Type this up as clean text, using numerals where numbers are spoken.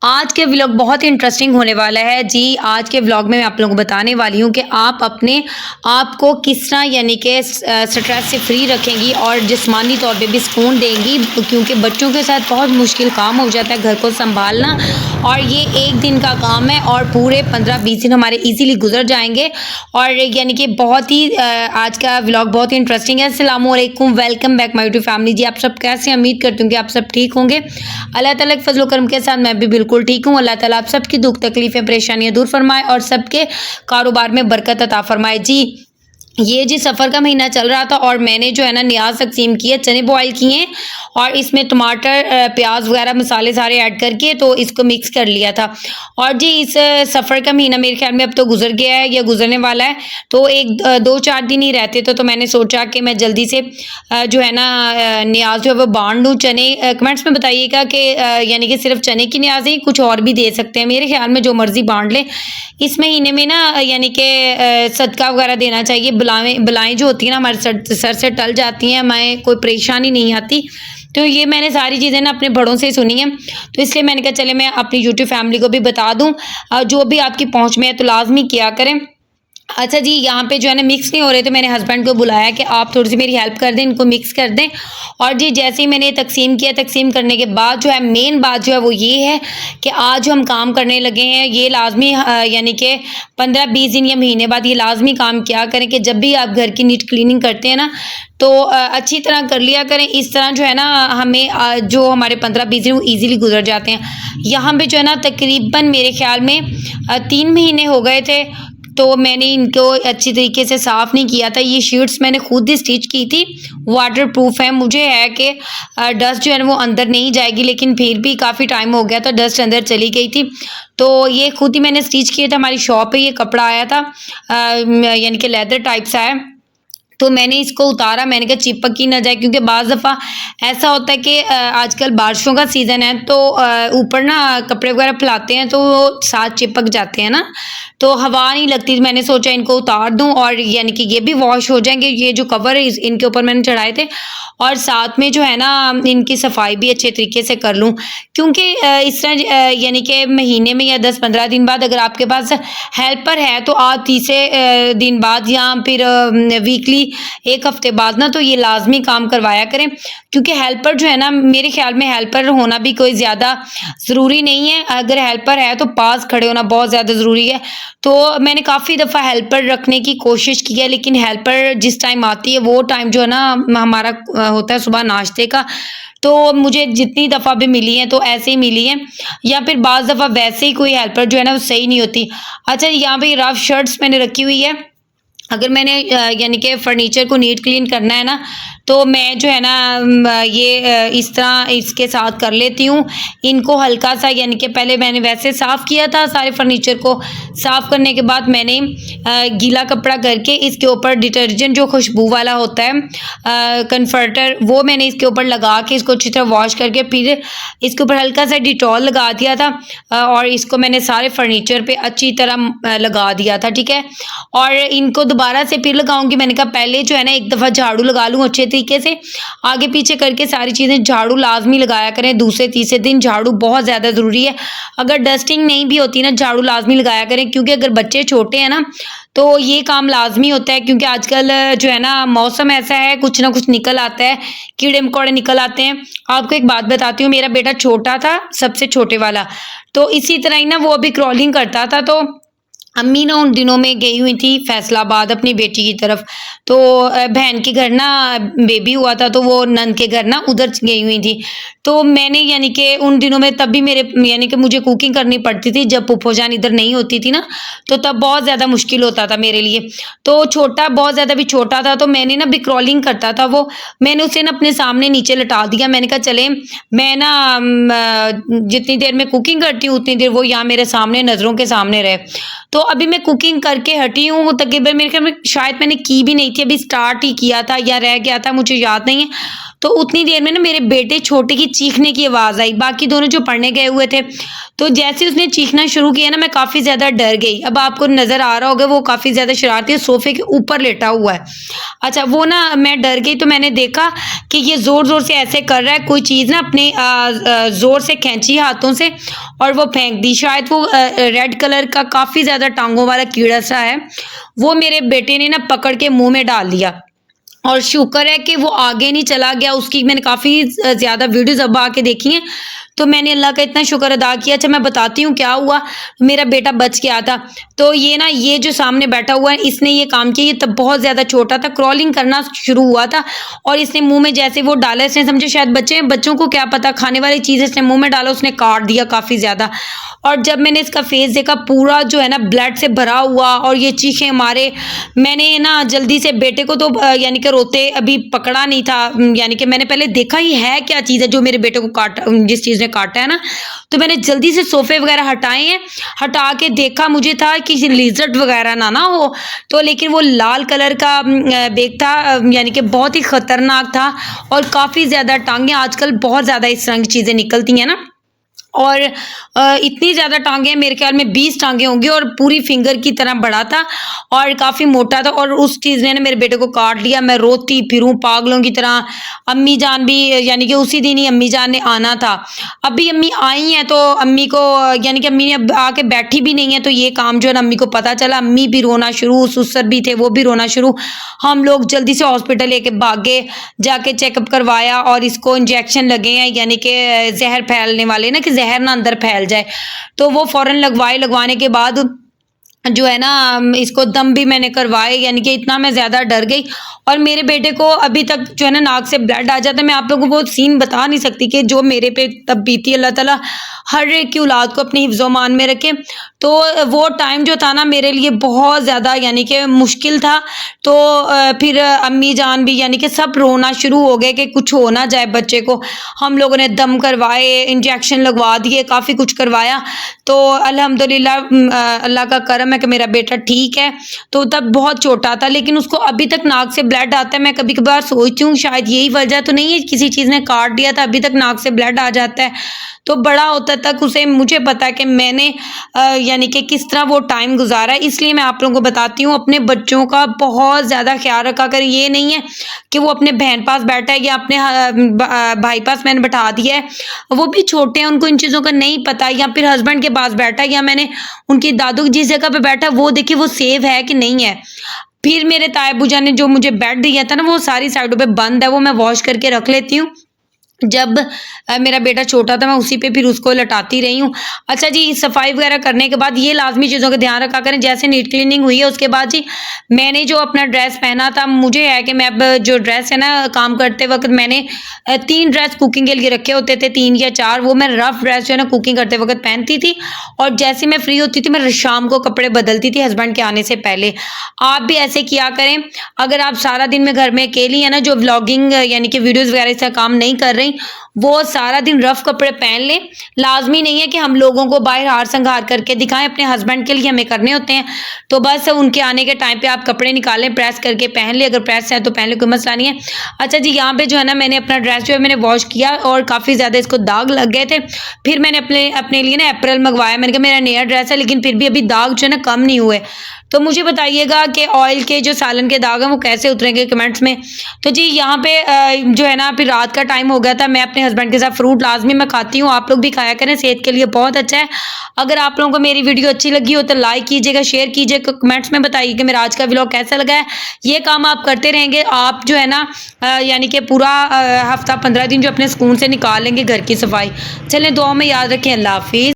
आज के व्लॉग बहुत ही इंटरेस्टिंग होने वाला है जी। आज के व्लॉग में मैं आप लोगों को बताने वाली हूँ कि आप अपने आप को किस तरह यानी कि स्ट्रेस से फ्री रखेंगी और जिस्मानी तौर पे भी सुकून देंगी, क्योंकि बच्चों के साथ बहुत मुश्किल काम हो जाता है घर को संभालना। और ये एक दिन का काम है और पूरे 15-20 दिन हमारे इजीली गुजर जाएंगे। और यानी कि बहुत ही आज का व्लॉग बहुत ही इंटरेस्टिंग है। अस्सलाम वालेकुम, welcome back my YouTube family. जी आप सब कैसे हैं? उम्मीद करती हूँ कि आप सब ठीक होंगे। अल्लाह ताला के फजल करम के साथ मैं भी बिल्कुल ठीक हूँ। अल्लाह ताला आप सबकी दुख तकलीफें परेशानियां दूर फरमाए और सबके कारोबार में बरकत अता फरमाए। जी ये जी सफ़र का महीना चल रहा था और मैंने जो है ना न्याज तकसीम किए, चने बॉयल किए और इसमें टमाटर प्याज वगैरह मसाले सारे ऐड करके तो इसको मिक्स कर लिया था। और जी इस सफ़र का महीना मेरे ख्याल में अब तो गुजर गया है या गुजरने वाला है, तो एक 2-4 दिन ही रहते तो मैंने सोचा कि मैं जल्दी से जो है ना न्याज जो है वो बांट दूँ। चने कमेंट्स में बताइएगा कि यानी कि सिर्फ चने की न्याज है, कुछ और भी दे सकते हैं। मेरे ख्याल में जो मर्ज़ी बांट लें। इस महीने में ना यानी कि सदका वगैरह देना चाहिए। बलाएँ जो होती हैं ना हमारे सर से टल जाती हैं, हमें कोई परेशानी नहीं आती। तो ये मैंने सारी चीज़ें ना अपने बड़ों से सुनी हैं, तो इसलिए मैंने कहा चले मैं अपनी यूट्यूब फैमिली को भी बता दूँ। जो भी आपकी पहुँच में है तो लाजमी किया करें। अच्छा जी, यहाँ पे जो है ना मिक्स नहीं हो रहे, तो मैंने हस्बैंड को बुलाया कि आप थोड़ी सी मेरी हेल्प कर दें, इनको मिक्स कर दें। और जी जैसे ही मैंने तकसीम किया, तकसीम करने के बाद जो है मेन बात जो है वो ये है कि आज जो हम काम करने लगे हैं ये लाजमी यानी कि 15-20 दिन या महीने बाद ये लाजमी काम किया करें कि जब भी आप घर की नीट क्लीनिंग करते हैं ना तो अच्छी तरह कर लिया करें। इस तरह जो है ना हमें जो हमारे 15-20 दिन वो ईजिली गुजर जाते हैं। यहाँ पे जो है ना तकरीबन मेरे ख्याल में 3 महीने हो गए थे, तो मैंने इनको अच्छी तरीके से साफ़ नहीं किया था। ये शीट्स मैंने खुद ही स्टिच की थी, वाटर प्रूफ है। मुझे है कि डस्ट जो है ना वो अंदर नहीं जाएगी, लेकिन फिर भी काफ़ी टाइम हो गया था, डस्ट अंदर चली गई थी। तो ये खुद ही मैंने स्टिच किया था। हमारी शॉप पे ये कपड़ा आया था, यानी कि लेदर टाइप सा है, तो मैंने इसको उतारा। मैंने कहा चिपक ही ना जाए, क्योंकि बाज़ दफ़ा ऐसा होता है कि आजकल बारिशों का सीज़न है, तो ऊपर ना कपड़े वगैरह फैलाते हैं तो वो साथ चिपक जाते हैं ना, तो हवा नहीं लगती। मैंने सोचा इनको उतार दूं और यानी कि ये भी वॉश हो जाएंगे। ये जो कवर है इनके ऊपर मैंने चढ़ाए थे, और साथ में जो है ना इनकी सफाई भी अच्छे तरीके से कर लूं, क्योंकि इस तरह यानी कि महीने में या 10-15 दिन बाद अगर आपके पास हेल्पर है तो आप तीसरे दिन बाद या फिर वीकली एक हफ्ते बाद ना तो ये लाजमी काम करवाया करें, क्योंकि हेल्पर जो है ना मेरे ख्याल में हेल्पर होना भी कोई ज़्यादा ज़रूरी नहीं है। अगर हेल्पर है तो पास खड़े होना बहुत ज़्यादा ज़रूरी है। तो मैंने काफ़ी दफ़ा हेल्पर रखने की कोशिश की है, लेकिन हेल्पर जिस टाइम आती है वो टाइम जो है ना हमारा होता है सुबह नाश्ते का, तो मुझे जितनी दफ़ा भी मिली हैं तो ऐसे ही मिली हैं, या फिर बाज़ दफ़ा वैसे ही कोई हेल्पर जो है ना वो सही नहीं होती। अच्छा यहाँ पे रफ शर्ट्स मैंने रखी हुई है। अगर मैंने यानी कि फर्नीचर को नीट क्लीन करना है ना, तो मैं जो है ना ये इस तरह इसके साथ कर लेती हूँ। इनको हल्का सा यानी कि पहले मैंने वैसे साफ़ किया था, सारे फर्नीचर को साफ़ करने के बाद मैंने गीला कपड़ा करके इसके ऊपर डिटर्जेंट जो खुशबू वाला होता है कन्फर्टर, वो मैंने इसके ऊपर लगा के इसको अच्छी तरह वॉश करके फिर इसके ऊपर हल्का सा डिटॉल लगा दिया था, और इसको मैंने सारे फर्नीचर पे अच्छी तरह लगा दिया था। ठीक है, और इनको दोबारा से फिर लगाऊंगी। मैंने कहा पहले जो है ना एक दफ़ा झाड़ू लगा लूँ अच्छे तरीके से, आगे पीछे करके सारी चीज़ें झाड़ू लाजमी लगाया करें। दूसरे तीसरे दिन झाड़ू बहुत ज़्यादा ज़रूरी है। अगर डस्टिंग नहीं भी होती ना, झाड़ू लाजमी लगाया करें, क्योंकि अगर बच्चे छोटे हैं ना तो ये काम लाजमी होता है, क्योंकि आजकल जो है ना मौसम ऐसा है, कुछ ना कुछ निकल आता है, कीड़े मकोड़े निकल आते हैं। आपको एक बात बताती हूँ, मेरा बेटा छोटा था, सबसे छोटे वाला, तो इसी तरह ही ना वो अभी क्रॉलिंग करता था, तो अम्मी ना उन दिनों में गई हुई थी फैसलाबाद अपनी बेटी की तरफ, तो बहन के घर ना बेबी हुआ था, तो वो नंद के घर ना उधर गई हुई थी। तो मैंने यानी कि उन दिनों में तब भी मेरे यानी कि मुझे कुकिंग करनी पड़ती थी, जब फूफो जान इधर नहीं होती थी ना, तो तब बहुत ज़्यादा मुश्किल होता था मेरे लिए। तो छोटा बहुत ज़्यादा भी छोटा था, तो मैंने ना भी क्रॉलिंग करता था वो, मैंने उसे ना अपने सामने नीचे लटा दिया। मैंने कहा चले मैं ना जितनी देर में कुकिंग करती हूँ उतनी देर वो यहाँ मेरे सामने नज़रों के सामने रहे। तो अभी मैं कुकिंग करके हटी हूँ, तकरीबन मेरे ख्याल में शायद मैंने की भी नहीं थी, अभी स्टार्ट ही किया था या रह गया था, मुझे याद नहीं है। तो उतनी देर में ना मेरे बेटे छोटे की चीखने की आवाज़ आई। बाकी दोनों जो पढ़ने गए हुए थे, तो जैसे उसने चीखना शुरू किया ना, मैं काफ़ी ज़्यादा डर गई। अब आपको नज़र आ रहा होगा वो काफ़ी ज़्यादा शरारती है, सोफ़े के ऊपर लेटा हुआ है। अच्छा, वो ना मैं डर गई, तो मैंने देखा कि ये ज़ोर-ज़ोर से ऐसे कर रहा है, कोई चीज़ ना अपने ज़ोर से खींची हाथों से और वो फेंक दी। शायद वो रेड कलर का काफ़ी ज़्यादा टाँगों वाला कीड़ा सा है, वो मेरे बेटे ने ना पकड़ के मुँह में डाल दिया। और शुक्र है कि वो आगे नहीं चला गया। उसकी मैंने काफ़ी ज़्यादा वीडियोज़ अब आके देखी हैं, तो मैंने अल्लाह का इतना शुक्र अदा किया। अच्छा, मैं बताती हूँ क्या हुआ। मेरा बेटा बच गया था। तो ये जो सामने बैठा हुआ है, इसने ये काम किया। ये तब बहुत ज़्यादा छोटा था, क्रॉलिंग करना शुरू हुआ था और इसने मुँह में जैसे वो डाला, इसने समझे शायद बच्चे हैं, बच्चों को क्या पता, खाने वाली चीज़ इसने मुँह में डाला, उसने काट दिया काफ़ी ज़्यादा। और जब मैंने इसका फेस देखा, पूरा जो है ना ब्लड से भरा हुआ और ये चीखें मारे। मैंने ना जल्दी से बेटे को तो यानी कि रोते अभी पकड़ा नहीं था, यानी कि मैंने पहले देखा ही है क्या चीज़ है जो मेरे बेटे को जिस चीज़ ने काटा है ना, तो मैंने जल्दी से सोफ़े वगैरह हटाए हैं। हटा के देखा, मुझे था कि लिज़र्ड वगैरह ना हो, तो लेकिन वो लाल कलर का बेग था, यानी कि बहुत ही ख़तरनाक था और काफ़ी ज़्यादा टाँगें, आजकल बहुत ज़्यादा इस तरह की चीज़ें निकलती हैं ना, और इतनी ज़्यादा टाँगें, मेरे ख्याल में 20 टाँगें होंगी और पूरी फिंगर की तरह बड़ा था और काफ़ी मोटा था और उस चीज़ ने ना मेरे बेटे को काट लिया। मैं रोती फिरूँ पागलों की तरह। अम्मी जान भी, यानी कि उसी दिन ही अम्मी जान ने आना था। अभी अम्मी आई हैं, तो अम्मी को, यानी कि अम्मी ने अब आके बैठी भी नहीं है, तो ये काम जो है ना अम्मी को पता चला। अम्मी भी रोना शुरू, ससुर भी थे वो भी रोना शुरू। हम लोग जल्दी से हॉस्पिटल लेके भागे, जाके चेकअप करवाया और इसको इंजेक्शन लगे हैं, यानी कि जहर फैलने वाले ना, कि जहर ना अंदर फैल जाए, तो वो फ़ौरन लगवाए। लगवाने के बाद जो है ना इसको दम भी मैंने करवाए, यानी कि इतना मैं ज़्यादा डर गई। और मेरे बेटे को अभी तक जो है ना नाक से ब्लड आ जाता है। मैं आप लोगों को वो सीन बता नहीं सकती कि जो मेरे पे तब बीती। अल्लाह ताला हर एक की औलाद को अपनी हिफ्ज़-ओ-मान में रखे। तो वो टाइम जो था ना मेरे लिए बहुत ज़्यादा, यानी कि मुश्किल था। तो फिर अम्मी जान भी, यानी कि सब रोना शुरू हो गए कि कुछ हो ना जाए बच्चे को। हम लोगों ने दम करवाए, इंजेक्शन लगवा दिए, काफ़ी कुछ करवाया। तो अल्हम्दुलिल्लाह अल्लाह का करम है कि मेरा बेटा ठीक है। तो तब बहुत छोटा था, लेकिन उसको अभी तक नाक से ब्लड आता है। मैं कभी-कभार सोचती हूँ शायद यही वजह तो नहीं है, किसी चीज़ ने काट दिया था, अभी तक नाक से ब्लड आ जाता है। तो बड़ा होता तक उसे, मुझे पता है कि मैंने यानी कि किस तरह वो टाइम गुज़ारा है। इसलिए मैं आप लोगों को बताती हूँ, अपने बच्चों का बहुत ज़्यादा ख़्याल रखा करें। ये नहीं है कि वो अपने बहन पास बैठा है या अपने भाई पास मैंने बैठा दिया है, वो भी छोटे हैं, उनको इन चीज़ों का नहीं पता, या फिर हस्बैंड के पास बैठा है, या मैंने उनकी दादू जिस जगह पे बैठा है वो देखिए वो सेफ है कि नहीं है। फिर मेरे ताया बूजा ने जो मुझे बेड दिया था ना, वो सारी साइडों पे बंद है, वो मैं वॉश करके रख लेती हूँ। जब मेरा बेटा छोटा था, मैं उसी पे फिर उसको लटाती रही हूँ। अच्छा जी, सफाई वगैरह करने के बाद ये लाज़मी चीज़ों का ध्यान रखा करें। जैसे नीट क्लीनिंग हुई है, उसके बाद जी मैंने जो अपना ड्रेस पहना था, मुझे है कि मैं अब जो ड्रेस है ना, काम करते वक़्त मैंने 3 ड्रेस कुकिंग के लिए रखे होते थे, 3 या 4। वो मैं रफ़ ड्रेस जो है ना कुकिंग करते वक़्त पहनती थी और जैसे मैं फ्री होती थी, मैं शाम को कपड़े बदलती थी हस्बैंड के आने से पहले। आप भी ऐसे किया करें। अगर आप सारा दिन में घर में अकेली हैं ना, जो व्लॉगिंग यानी कि वीडियोज़ वगैरह से काम नहीं कर रही, वो सारा दिन रफ कपड़े पहन लें। लाज़मी नहीं है कि हम लोगों को बाहर हार संघार करके दिखाएं, अपने हस्बैंड के लिए हमें करने होते हैं। तो बस उनके आने के टाइम पे आप कपड़े निकालें, प्रेस करके पहन लें। अगर प्रेस है तो पहन लें, कोई मसला नहीं है। अच्छा जी, यहाँ पे जो है ना मैंने अपना ड्रेस जो है मैंने वॉश किया और काफ़ी ज़्यादा इसको दाग लग गए थे। फिर मैंने अपने लिए ना अप्रैल मंगवाया। मैंने कहा मेरा नया ड्रेस है, लेकिन फिर भी अभी दाग जो है ना कम नहीं हुए। तो मुझे बताइएगा कि ऑयल के जो सालन के दाग हैं वो कैसे उतरेंगे कमेंट्स में। तो जी यहाँ पे जो है ना फिर रात का टाइम हो गया था। मैं अपने हस्बैंड के साथ फ्रूट लाजमी मैं खाती हूँ, आप लोग भी खाया करें, सेहत के लिए बहुत अच्छा है। अगर आप लोगों को मेरी वीडियो अच्छी लगी हो तो लाइक कीजिएगा, शेयर कीजिएगा, कमेंट्स में बताइए कि मेरा आज का व्लॉग कैसा लगा है। ये काम आप करते रहेंगे, आप जो है ना यानी कि पूरा हफ्ता 15 दिन जो अपने सुकून से निकाल लेंगे घर की सफाई। चलें, दुआ में याद रखें। अल्लाह हाफिज़।